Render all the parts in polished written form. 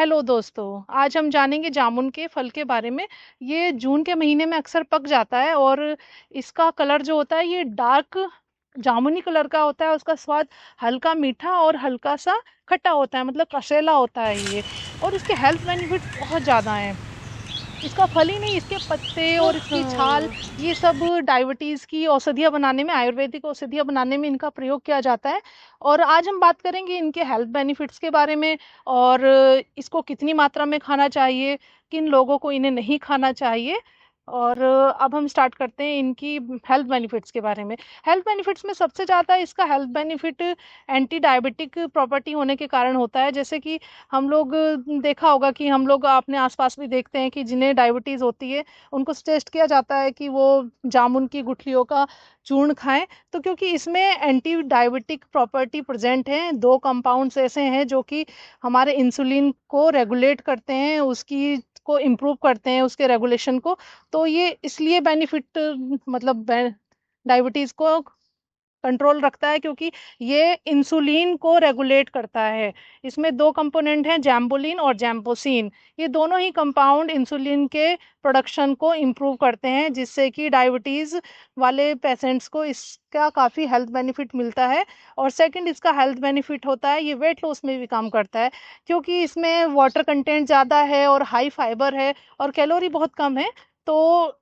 Hello दोस्तों, आज हम जानेंगे जामुन के फल के बारे में। ये जून के महीने में अक्सर पक जाता है और इसका कलर जो होता है ये डार्क जामुनी कलर का होता है। उसका स्वाद हल्का मीठा और हल्का सा खट्टा होता है, मतलब कसेला होता है ये। और इसके हेल्थ बेनिफिट्स बहुत ज़्यादा हैं। इसका फल ही नहीं, इसके पत्ते और इसकी छाल, हाँ। ये सब डायबिटीज की औषधियाँ बनाने में, आयुर्वेदिक औषधियाँ बनाने में इनका प्रयोग किया जाता है। और आज हम बात करेंगे इनके हेल्थ बेनिफिट्स के बारे में, और इसको कितनी मात्रा में खाना चाहिए, किन लोगों को इन्हें नहीं खाना चाहिए। और अब हम स्टार्ट करते हैं इनकी हेल्थ बेनिफिट्स के बारे में। हेल्थ बेनिफिट्स में सबसे ज़्यादा इसका health benefit anti diabetic property होने के कारण होता है। जैसे कि हम लोग देखा होगा कि हम लोग अपने आसपास भी देखते हैं कि जिन्हें डायबिटीज़ होती है उनको सजेस्ट किया जाता है कि वो जामुन की गुठलियों का चूर्ण खाएं। तो क्योंकि इसमें एंटी डायबिटिक प्रॉपर्टी प्रेजेंट है, दो कंपाउंड्स ऐसे हैं जो कि हमारे इंसुलिन को रेगुलेट करते हैं, उसकी को इम्प्रूव करते हैं, उसके रेगुलेशन को। तो ये इसलिए बेनिफिट, मतलब डायबिटीज़ को कंट्रोल रखता है क्योंकि ये इंसुलिन को रेगुलेट करता है। इसमें दो कंपोनेंट हैं, जैम्बुलिन और जैम्पोसिन। ये दोनों ही कंपाउंड इंसुलिन के प्रोडक्शन को इम्प्रूव करते हैं, जिससे कि डायबिटीज़ वाले पेशेंट्स को इसका काफ़ी हेल्थ बेनिफिट मिलता है। और सेकंड इसका हेल्थ बेनिफिट होता है, ये वेट लॉस में भी काम करता है, क्योंकि इसमें वाटर कंटेंट ज़्यादा है और हाई फाइबर है और कैलोरी बहुत कम है। तो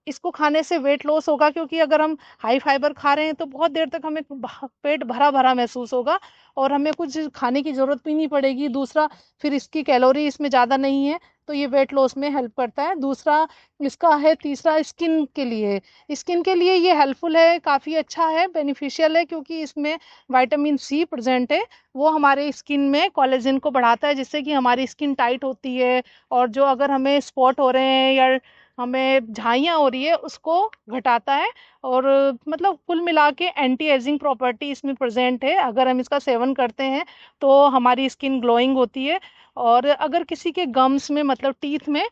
इसको खाने से वेट लॉस होगा, क्योंकि अगर हम हाई फाइबर खा रहे हैं तो बहुत देर तक हमें पेट भरा भरा महसूस होगा और हमें कुछ खाने की ज़रूरत भी नहीं पड़ेगी। दूसरा, फिर इसकी कैलोरी इसमें ज़्यादा नहीं है, तो ये वेट लॉस में हेल्प करता है। दूसरा इसका है, तीसरा स्किन के लिए। स्किन के लिए ये हेल्पफुल है, काफ़ी अच्छा है, बेनिफिशियल है, क्योंकि इसमें विटामिन सी प्रेजेंट है। वो हमारे स्किन में कोलेजन को बढ़ाता है, जिससे कि हमारी स्किन टाइट होती है। और जो अगर हमें स्पॉट हो रहे हैं या हमें झाइयाँ हो रही है उसको घटाता है। और मतलब कुल मिला के एंटी एजिंग प्रॉपर्टी इसमें प्रेजेंट है। अगर हम इसका सेवन करते हैं तो हमारी स्किन ग्लोइंग होती है। और अगर किसी के गम्स में, मतलब टीथ में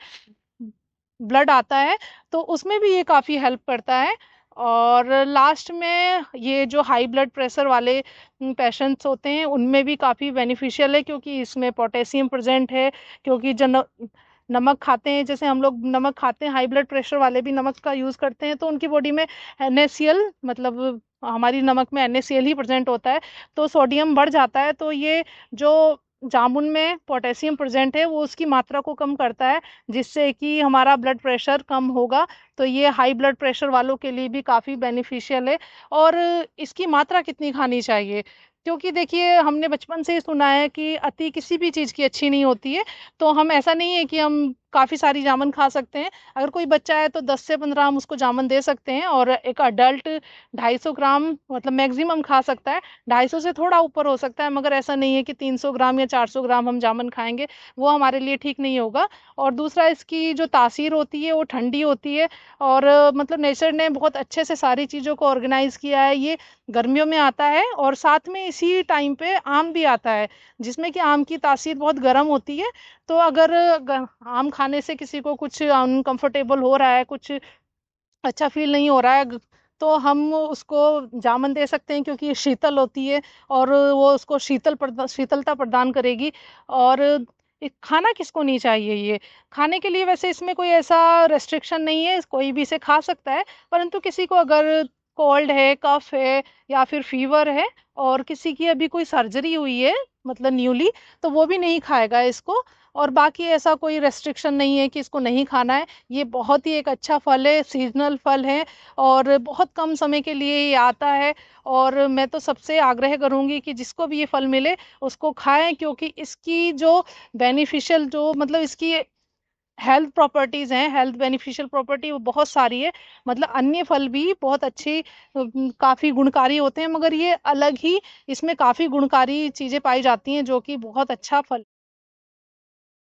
ब्लड आता है, तो उसमें भी ये काफ़ी हेल्प करता है। और लास्ट में ये जो हाई ब्लड प्रेशर वाले पेशेंट्स होते हैं उनमें भी काफ़ी बेनिफिशियल है, क्योंकि इसमें पोटेशियम प्रेजेंट है। क्योंकि जन नमक खाते हैं, जैसे हम लोग नमक खाते हैं, हाई ब्लड प्रेशर वाले भी नमक का यूज़ करते हैं, तो उनकी बॉडी में NaCl, मतलब हमारी नमक में NaCl ही प्रेजेंट होता है, तो सोडियम बढ़ जाता है। तो ये जो जामुन में पोटेशियम प्रेजेंट है वो उसकी मात्रा को कम करता है, जिससे कि हमारा ब्लड प्रेशर कम होगा। तो ये हाई ब्लड प्रेशर वालों के लिए भी काफ़ी बेनिफिशियल है। और इसकी मात्रा कितनी खानी चाहिए, क्योंकि देखिए हमने बचपन से ही सुना है कि अति किसी भी चीज़ की अच्छी नहीं होती है। तो हम, ऐसा नहीं है कि हम काफ़ी सारी जामुन खा सकते हैं। अगर कोई बच्चा है तो 10 से 15 हम उसको जामुन दे सकते हैं, और एक अडल्ट 250 ग्राम मतलब मैक्सिमम खा सकता है। 250 से थोड़ा ऊपर हो सकता है, मगर ऐसा नहीं है कि 300 ग्राम या 400 ग्राम हम जामुन खाएंगे, वो हमारे लिए ठीक नहीं होगा। और दूसरा, इसकी जो तासीर होती है वो ठंडी होती है। और मतलब नेचर ने बहुत अच्छे से सारी चीज़ों को ऑर्गेनाइज किया है। ये गर्मियों में आता है और साथ में इसी टाइम पे आम भी आता है, जिसमें कि आम की तासीर बहुत गर्म होती है। तो अगर आम खाने से किसी को कुछ अनकंफर्टेबल हो रहा है, कुछ अच्छा फील नहीं हो रहा है, तो हम उसको जामुन दे सकते हैं, क्योंकि ये शीतल होती है और वो उसको शीतलता प्रदान करेगी। और खाना किसको नहीं चाहिए ये, खाने के लिए वैसे इसमें कोई ऐसा रेस्ट्रिक्शन नहीं है, कोई भी इसे खा सकता है। परंतु किसी को अगर कोल्ड है, कफ है, या फिर फीवर है, और किसी की अभी कोई सर्जरी हुई है, मतलब न्यूली, तो वो भी नहीं खाएगा इसको। और बाकी ऐसा कोई रेस्ट्रिक्शन नहीं है कि इसको नहीं खाना है। ये बहुत ही एक अच्छा फल है, सीजनल फल है, और बहुत कम समय के लिए ये आता है। और मैं तो सबसे आग्रह करूंगी कि जिसको भी ये फल मिले उसको खाएं, क्योंकि इसकी जो बेनिफिशियल, जो मतलब इसकी हेल्थ प्रॉपर्टीज हैं, हेल्थ बेनिफिशियल प्रॉपर्टी वो बहुत सारी है। मतलब अन्य फल भी बहुत अच्छी, काफी गुणकारी होते हैं, मगर ये अलग ही, इसमें काफी गुणकारी चीजें पाई जाती हैं, जो कि बहुत अच्छा फल